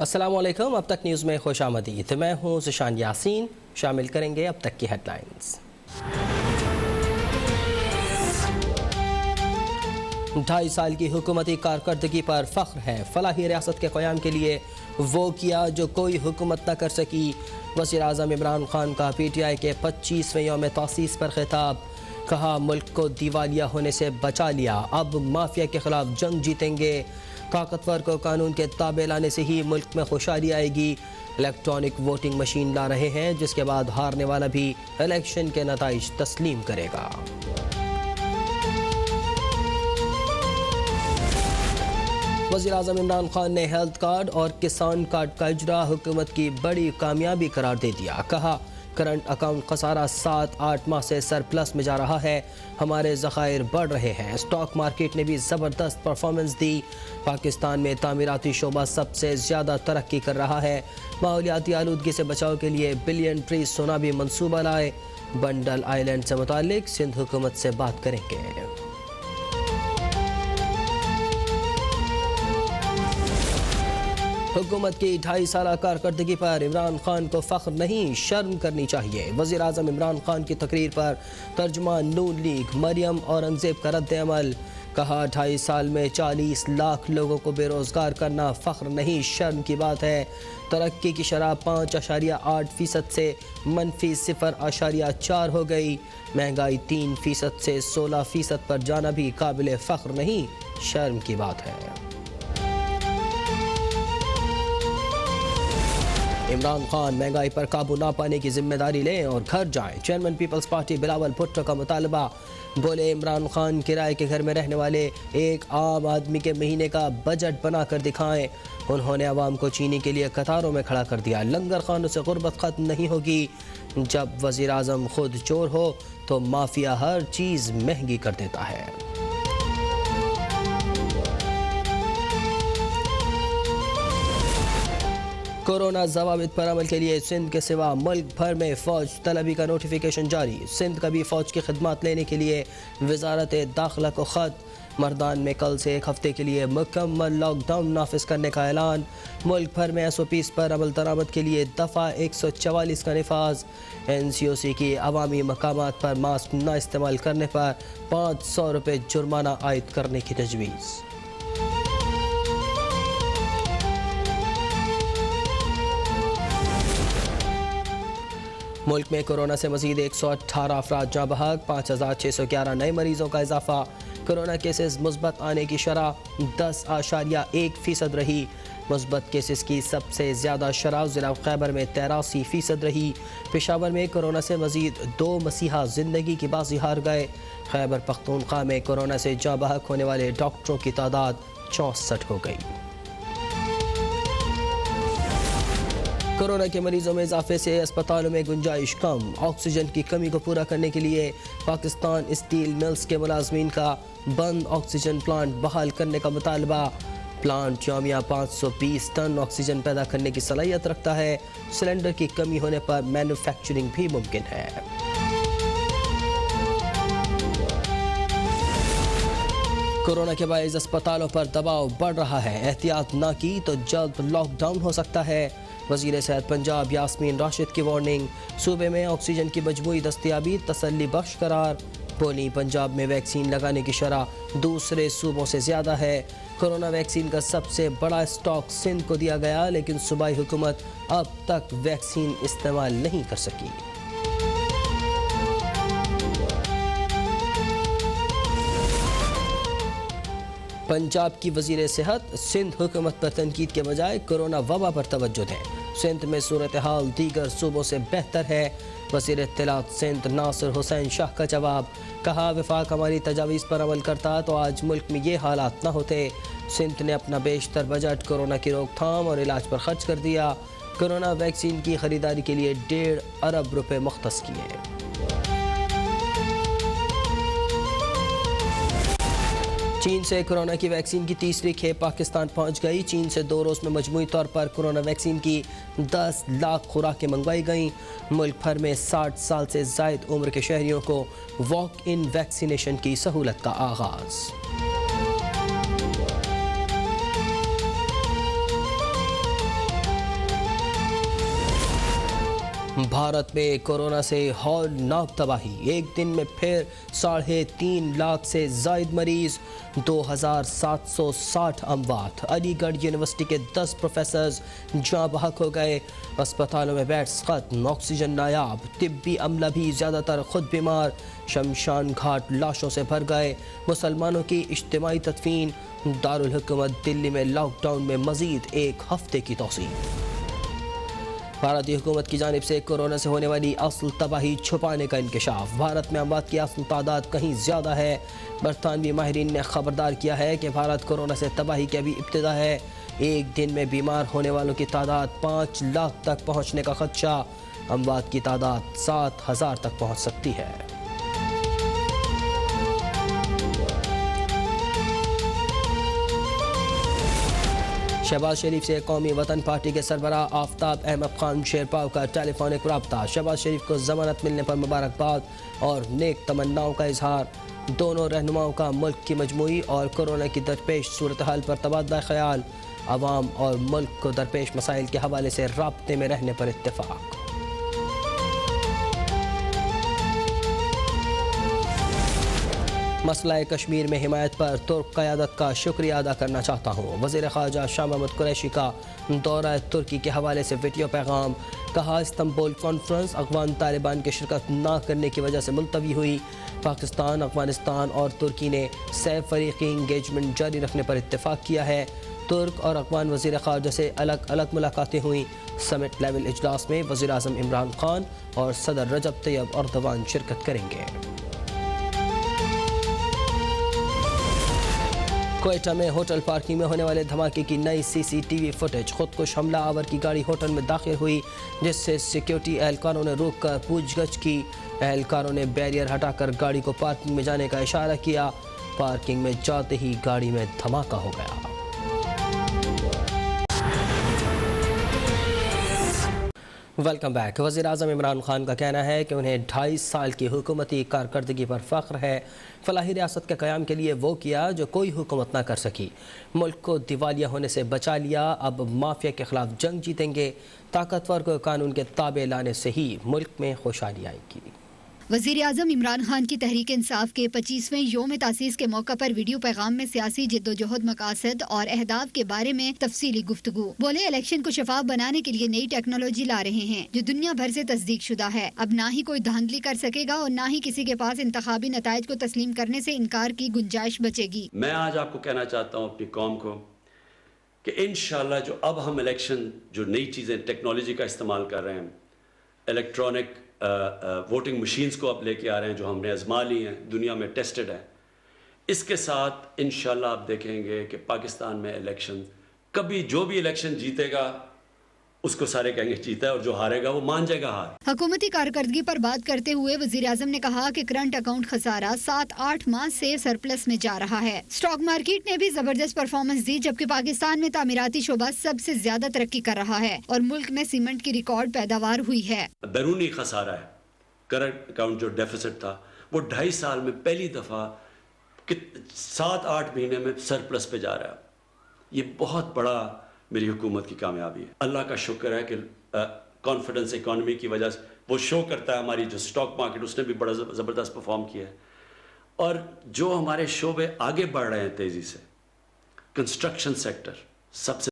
अस्सलामुअलैकुम। अब तक न्यूज़ में खुश आमदीद। मैं हूँ ज़िशान यासीन। शामिल करेंगे अब तक की हेडलाइंस। 2.5 साल की हुकूमती कारकर्दगी पर फ़ख्र है। फलाही रियासत के क़याम के लिए वो किया जो कोई हुकूमत न कर सकी। वज़ीर आज़म इमरान खान का PTI के 25वें यौम तासीस पर खिताब। कहा मुल्क को दिवालिया होने से बचा लिया, अब माफिया के खिलाफ जंग जीतेंगे। ताकतवर को कानून के ताबे लाने से ही मुल्क में खुशहाली आएगी। इलेक्ट्रॉनिक वोटिंग मशीन ला रहे हैं जिसके बाद हारने वाला भी इलेक्शन के नताइज तस्लीम करेगा। वज़ीर आज़म इमरान खान ने हेल्थ कार्ड और किसान कार्ड का इजरा हुकूमत की बड़ी कामयाबी करार दे दिया। कहा करंट अकाउंट खसारा 7-8 माह से सरप्लस में जा रहा है, हमारे ज़खायर बढ़ रहे हैं। स्टॉक मार्केट ने भी ज़बरदस्त परफॉर्मेंस दी। पाकिस्तान में तामीराती शोबा सबसे ज़्यादा तरक्की कर रहा है। माहौलियाती आलूदगी से बचाव के लिए बिलियन ट्री सोना भी मनसूबा लाए। बंडल आइलैंड से मुतालिक सिंध हुकूमत से बात करेंगे। हुकूमत की 2.5 साल कारकर्दगी पर इमरान खान को फ़ख्र नहीं, शर्म करनी चाहिए। वज़ीर आज़म इमरान खान की तकरीर पर तर्जुमान नून लीग मरियम औरंगज़ेब का रद्द अमल। कहा 2.5 साल में 40 लाख लोगों को बेरोज़गार करना फ़ख्र नहीं, शर्म की बात है। तरक्की की शरह 5.8% से -0.4 हो गई। महंगाई 3% से 16% पर जाना भी काबिल फ़ख्र नहीं, शर्म की बात है। इमरान खान महंगाई पर काबू ना पाने की जिम्मेदारी लें और घर जाएं। Chairman Peoples Party Bilawal Bhutto का मुतालबा। बोले इमरान खान किराए के घर में रहने वाले एक आम आदमी के महीने का बजट बना कर दिखाएं। उन्होंने अवाम को चीनी के लिए कतारों में खड़ा कर दिया। लंगर खानों से गुर्बत ख़त्म नहीं होगी। जब वज़ीर आज़म खुद चोर हो तो माफिया हर चीज़ महंगी कर देता है। कोरोना ज़वाबित पर अमल के लिए सिंध के सिवा मुल्क भर में फ़ौज तलबी का नोटिफिकेशन जारी। सिंध का भी फ़ौज की खिदमत लेने के लिए वज़ारत दाखिला को ख़त। मर्दान में कल से 1 हफ्ते के लिए मुकम्मल लॉकडाउन नाफिज करने का ऐलान। मुल्क भर में SOPs पर अमल दरामद के लिए दफ़ा 144 का निफाज। NCOC की अवामी मकामात पर मास्क न इस्तेमाल करने पर 500 रुपये जुर्माना आयद करने की तजवीज़। मुल्क में कोरोना से मजीद 118 अफराद जाँ बहक, 5611 नए मरीजों का इजाफा। कोरोना केसेस मुस्बत आने की शरह 10.1% रही। मुस्बत केसेस की सबसे ज़्यादा शरह ज़िला खैबर में 83% रही। पेशावर में कोरोना से मजीद 2 मसीहा ज़िंदगी की बाजी हार गए। खैबर पख्तूनख्वा में कोरोना से जाँ बहक होने वाले डॉक्टरों की तादाद 64 हो गई। कोरोना के मरीजों में इजाफे से अस्पतालों में गुंजाइश कम। ऑक्सीजन की कमी को पूरा करने के लिए पाकिस्तान स्टील मिल्स के मुलाजमीन का बंद ऑक्सीजन प्लांट बहाल करने का मुतालबा। प्लांट यौमिया 520 टन ऑक्सीजन पैदा करने की सलाहियत रखता है। सिलेंडर की कमी होने पर मैन्युफैक्चरिंग भी मुमकिन है। कोरोना के बायस अस्पतालों पर दबाव बढ़ रहा है। एहतियात ना की तो जल्द लॉकडाउन हो सकता है। वज़ीर सेहत पंजाब यास्मीन राशिद की वार्निंग। सूबे में ऑक्सीजन की मजमूई दस्तयाबी तसल्ली बख्श करार। बोली पंजाब में वैक्सीन लगाने की शरह दूसरे सूबों से ज़्यादा है। कोरोना वैक्सीन का सबसे बड़ा स्टॉक सिंध को दिया गया, लेकिन सूबाई हुकूमत अब तक वैक्सीन इस्तेमाल नहीं कर सकी। पंजाब की वज़ीर सेहत सिंध हुकूमत पर तनकीद के बजाय कोरोना वबा पर तवज्जो दें। सिंध में सूरत हाल दीगर सूबों से बेहतर है। वज़ीर इत्तलात सिंध नासिर हुसैन शाह का जवाब। कहा वफाक हमारी तजावीज़ पर अमल करता तो आज मुल्क में ये हालात न होते। सिंध ने अपना बेशतर बजट कोरोना की रोकथाम और इलाज पर खर्च कर दिया। कोरोना वैक्सीन की खरीदारी के लिए 1.5 अरब रुपये मुख्तस किए। चीन से कोरोना की वैक्सीन की तीसरी खेप पाकिस्तान पहुंच गई। चीन से 2 रोज़ में मजमूई तौर पर कोरोना वैक्सीन की 10 लाख खुराकें मंगवाई गईं। मुल्क भर में 60 साल से ज़ायद उम्र के शहरियों को वॉक इन वैक्सीनेशन की सहूलत का आगाज़। भारत में कोरोना से हौलनाक तबाही, एक दिन में फिर 3.5 लाख से जायद मरीज, 2760 अमवात। अलीगढ़ यूनिवर्सिटी के 10 प्रोफेसर्स जाँ बहक हो गए। अस्पतालों में बेड्स खत्म, ऑक्सीजन नायाब, तिब्बी अमला भी ज़्यादातर खुद बीमार। शमशान घाट लाशों से भर गए। मुसलमानों की इज्तिमाई तदफीन। दारुल हुकूमत दिल्ली में लॉकडाउन में मजीद 1 हफ्ते की तौसीह। भारतीय हुकूमत की जानिब से कोरोना से होने वाली असल तबाही छुपाने का इंकशाफ। भारत में अमवात की असल तादाद कहीं ज़्यादा है। बरतानवी माहिरीन ने खबरदार किया है कि भारत कोरोना से तबाही की अभी इब्तिदा है। एक दिन में बीमार होने वालों की तादाद 5 लाख तक पहुँचने का खदशा। अमवात की तादाद 7,000 तक पहुँच सकती है। शहबाज शरीफ से कौमी वतन पार्टी के सरबराह आफ्ताब अहमद खान शेरपाव का टेलीफोनिक रब्ता। शहबाज शरीफ को जमानत मिलने पर मुबारकबाद और नेक तमन्नाओं का इजहार। दोनों रहनुमाओं का मुल्क की मजमूई और कोरोना की दरपेश सूरत हाल पर तबादला ख्याल। अवाम और मुल्क को दरपेश मसाइल के हवाले से राब्ते में रहने पर इत्तेफाक। मसला कश्मीर में हिमायत पर तुर्क क़यादत का शुक्रिया अदा करना चाहता हूँ। वज़ीर ख़ारजा शाह महमूद कुरैशी का दौरा तुर्की के हवाले से वीडियो पैगाम। कहा, इस्तंबुल कॉन्फ्रेंस अफ़गान तालिबान की शिरकत न करने की वजह से मुलतवी हुई। पाकिस्तान, अफ़गानिस्तान और तुर्की ने सह फ़रीक़ी इंगेजमेंट जारी रखने पर इत्तेफाक किया है। तुर्क और अफ़गान वज़ीर ख़ारजा से अलग अलग मुलाकातें हुई। समिट लेवल इजलास में वज़ीर आज़म इमरान खान और सदर रजब तैयब अर्दवान शिरकत करेंगे। क्वेटा में होटल पार्किंग में होने वाले धमाके की नई CCTV फुटेज। खुदकुश हमला आवर की गाड़ी होटल में दाखिल हुई, जिससे सिक्योरिटी एहलकारों ने रोककर पूछगछ की। एहलकारों ने बैरियर हटाकर गाड़ी को पार्किंग में जाने का इशारा किया। पार्किंग में जाते ही गाड़ी में धमाका हो गया। Welcome back. वज़ीर आज़म इमरान खान का कहना है कि उन्हें 2.5 साल की हुकूमती कारकर्दगी पर फ़ख्र है। फलाही रियासत के क़याम के लिए वो किया जो कोई हुकूमत ना कर सकी। मुल्क को दिवालिया होने से बचा लिया। अब माफिया के ख़िलाफ़ जंग जीतेंगे। ताकतवर को कानून के ताबे लाने से ही मुल्क में खुशहाली आएगी। वज़ीर आज़म इमरान खान की तहरीक इंसाफ के 25वें योम तासीस के मौका पर वीडियो पैगाम में सियासी जिद्दोजहद, मकासद और अहदाफ के बारे में तफसीली गुफ्तगू। बोले, इलेक्शन को शफाफ बनाने के लिए नई टेक्नोलॉजी ला रहे हैं जो दुनिया भर से तस्दीक शुदा है। अब ना ही कोई धांधली कर सकेगा और ना ही किसी के पास इंतखाबी नताइज को तस्लीम करने से इनकार की गुंजाइश बचेगी। मैं आज आपको कहना चाहता हूँ अपनी कौम को कि इंशाल्लाह जो अब हम इलेक्शन, जो नई चीज़ें टेक्नोलॉजी का इस्तेमाल कर रहे हैं, इलेक्ट्रॉनिक वोटिंग मशीन्स को अब लेके आ रहे हैं जो हमने आजमा ली हैं, दुनिया में टेस्टेड है। इसके साथ इंशाल्लाह आप देखेंगे कि पाकिस्तान में इलेक्शन, कभी जो भी इलेक्शन जीतेगा उसको सारे कहेंगे जीता है और जो हारेगा वो मान जाएगा हार। हुकूमती कारकर्दगी पर बात करते हुए वज़ीर आज़म ने कहा कि करंट अकाउंट खसारा 7-8 माह से सरप्लस में जा रहा है। स्टॉक मार्केट ने भी जबरदस्त परफॉर्मेंस दी, जबकि पाकिस्तान में तामीराती शोबा सबसे ज्यादा तरक्की कर रहा है और मुल्क में सीमेंट की रिकॉर्ड पैदावार हुई है। बैरूनी खसारा है। करंट अकाउंट जो डेफिसिट था वो 2.5 साल में पहली दफा 7-8 महीने में सरप्लस पे जा रहा है। ये बहुत बड़ा मेरी हुकूमत की कामयाबी है। अल्लाह का शुक्र है कि कॉन्फिडेंस इकॉनमी की वजह से वो शो करता है। हमारी जो स्टॉक मार्केट उसने भी बड़ा ज़बरदस्त परफॉर्म किया है और जो हमारे शोबे आगे बढ़ रहे हैं तेज़ी से, कंस्ट्रक्शन सेक्टर सबसे